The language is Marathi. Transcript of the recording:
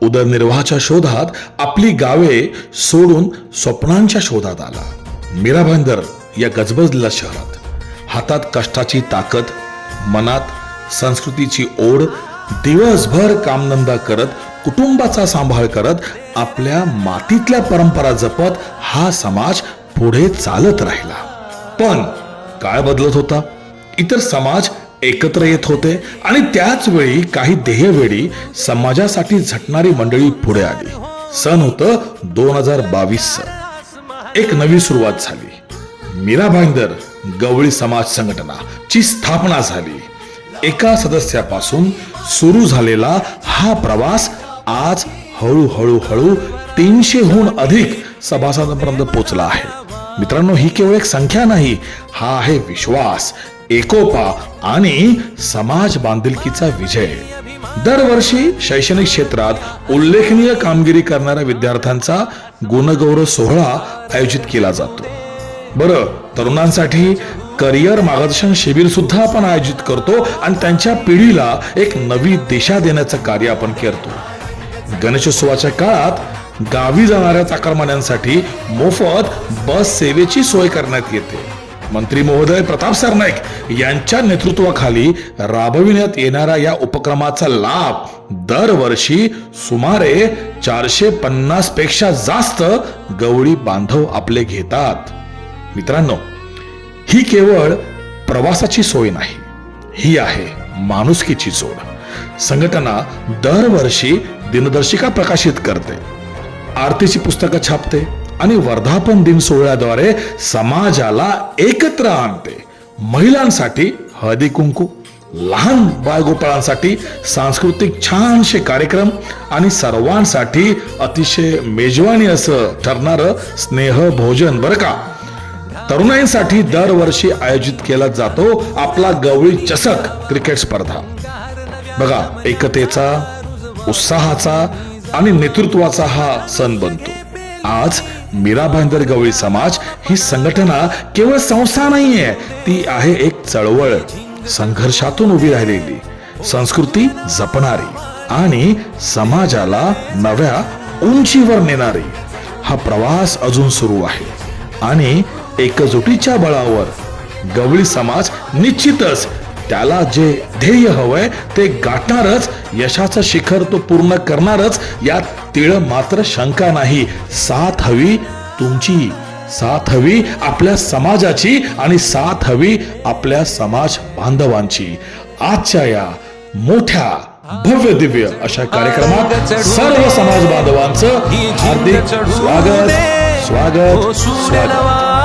उदरनिर्वाहाच्या शोधात आपली गावे सोडून स्वप्नांच्या शोधात आला. मीरा भाईंदर या गजबजलेल्या शहरात हातात कष्टाची ताकद, मनात संस्कृतीची ओढ, दिवसभर कामधंदा करत, कुटुंबाचा सांभाळ करत, आपल्या मातीतल्या परंपरा जपत हा समाज पुढे चालत राहिला. पण काळ बदलत होता. इतर समाज एकत्र येत होते आणि त्याच वेळी काही ध्येयवेळी समाजासाठी झटणारी मंडळी पुढे आली. सन होतं 2022. एक नवी सुरुवात झाली. मीरा भाईंदर गवळी समाज संघटना ची स्थापना झाली. एका सदस्यापासून सुरू झालेला हा प्रवास आज हळूहळू 300हून अधिक सभासदांपर्यंत पोहोचला आहे. मित्रांनो, ही केवळ एक संख्या नाही, हा आहे विश्वास, एकोपा आणि समाज बांधिलकीचा विजय. दरवर्षी शैक्षणिक क्षेत्रात उल्लेखनीय कामगिरी करणाऱ्या विद्यार्थ्यांचा गुणगौरव सोहळा आयोजित केला जातो. बरं, तरुणांसाठी करिअर मार्गदर्शन शिबिर सुद्धा आपण आयोजित करतो आणि त्यांच्या पिढीला एक नवी दिशा देण्याचं कार्य आपण करतो. गणेशोत्सवाच्या काळात गावी जाणाऱ्या चाकरमान्यांसाठी मोफत बस सेवेची सोय करण्यात येते. मंत्री महोदय प्रताप सरनाईक यांच्या नेतृत्वाखाली राबविण्यात येणाऱ्या या उपक्रमाचा लाभ दरवर्षी सुमारे 450 पेक्षा जास्त गवळी बांधव आपले घेतात. मित्रांनो, ही केवळ प्रवासाची सोय नाही, ही आहे माणुसकीची जोड. संघटना दरवर्षी दिनदर्शिका प्रकाशित करते, आरतीची पुस्तकं छापते आणि वर्धापन दिन सोहळ्याद्वारे समाजाला एकत्र आणते. महिलांसाठी हळदी कुंकू, लहान बाळगोपाळांसाठी सांस्कृतिक छानशे कार्यक्रम आणि सर्वांसाठी अतिशय मेजवानी असं ठरणारं स्नेह भोजन. बरं का, तरुणाईंसाठी दरवर्षी आयोजित केला जातो आपला गवळी चषक क्रिकेट स्पर्धा. बघा, एकतेचा, उत्साहाचा आणि नेतृत्वाचा हा सण बनतो. आज मीरा भाईंदर गवळी समाज ही संघटना केवळ संस्था नाहीये, ती आहे एक चळवळ, संघर्षातून उभी राहिलेली, संस्कृती जपणारी आणि समाजाला नव्या उंचीवर नेणारी. हा प्रवास अजून सुरू आहे आणि एकजुटीच्या बळावर गवळी समाज निश्चितच त्याला जे ध्येय हवंय ते गाठणारच, यशाचं शिखर तो पूर्ण करणारच, यात तीळ मात्र शंका नाही. साथ हवी तुमची, साथ हवी आपल्या समाजाची आणि साथ हवी आपल्या समाज बांधवांची. आजच्या या मोठ्या भव्य दिव्य अशा कार्यक्रमात सर्व समाज बांधवांचं हार्दिक स्वागत स्वागत स्वागत.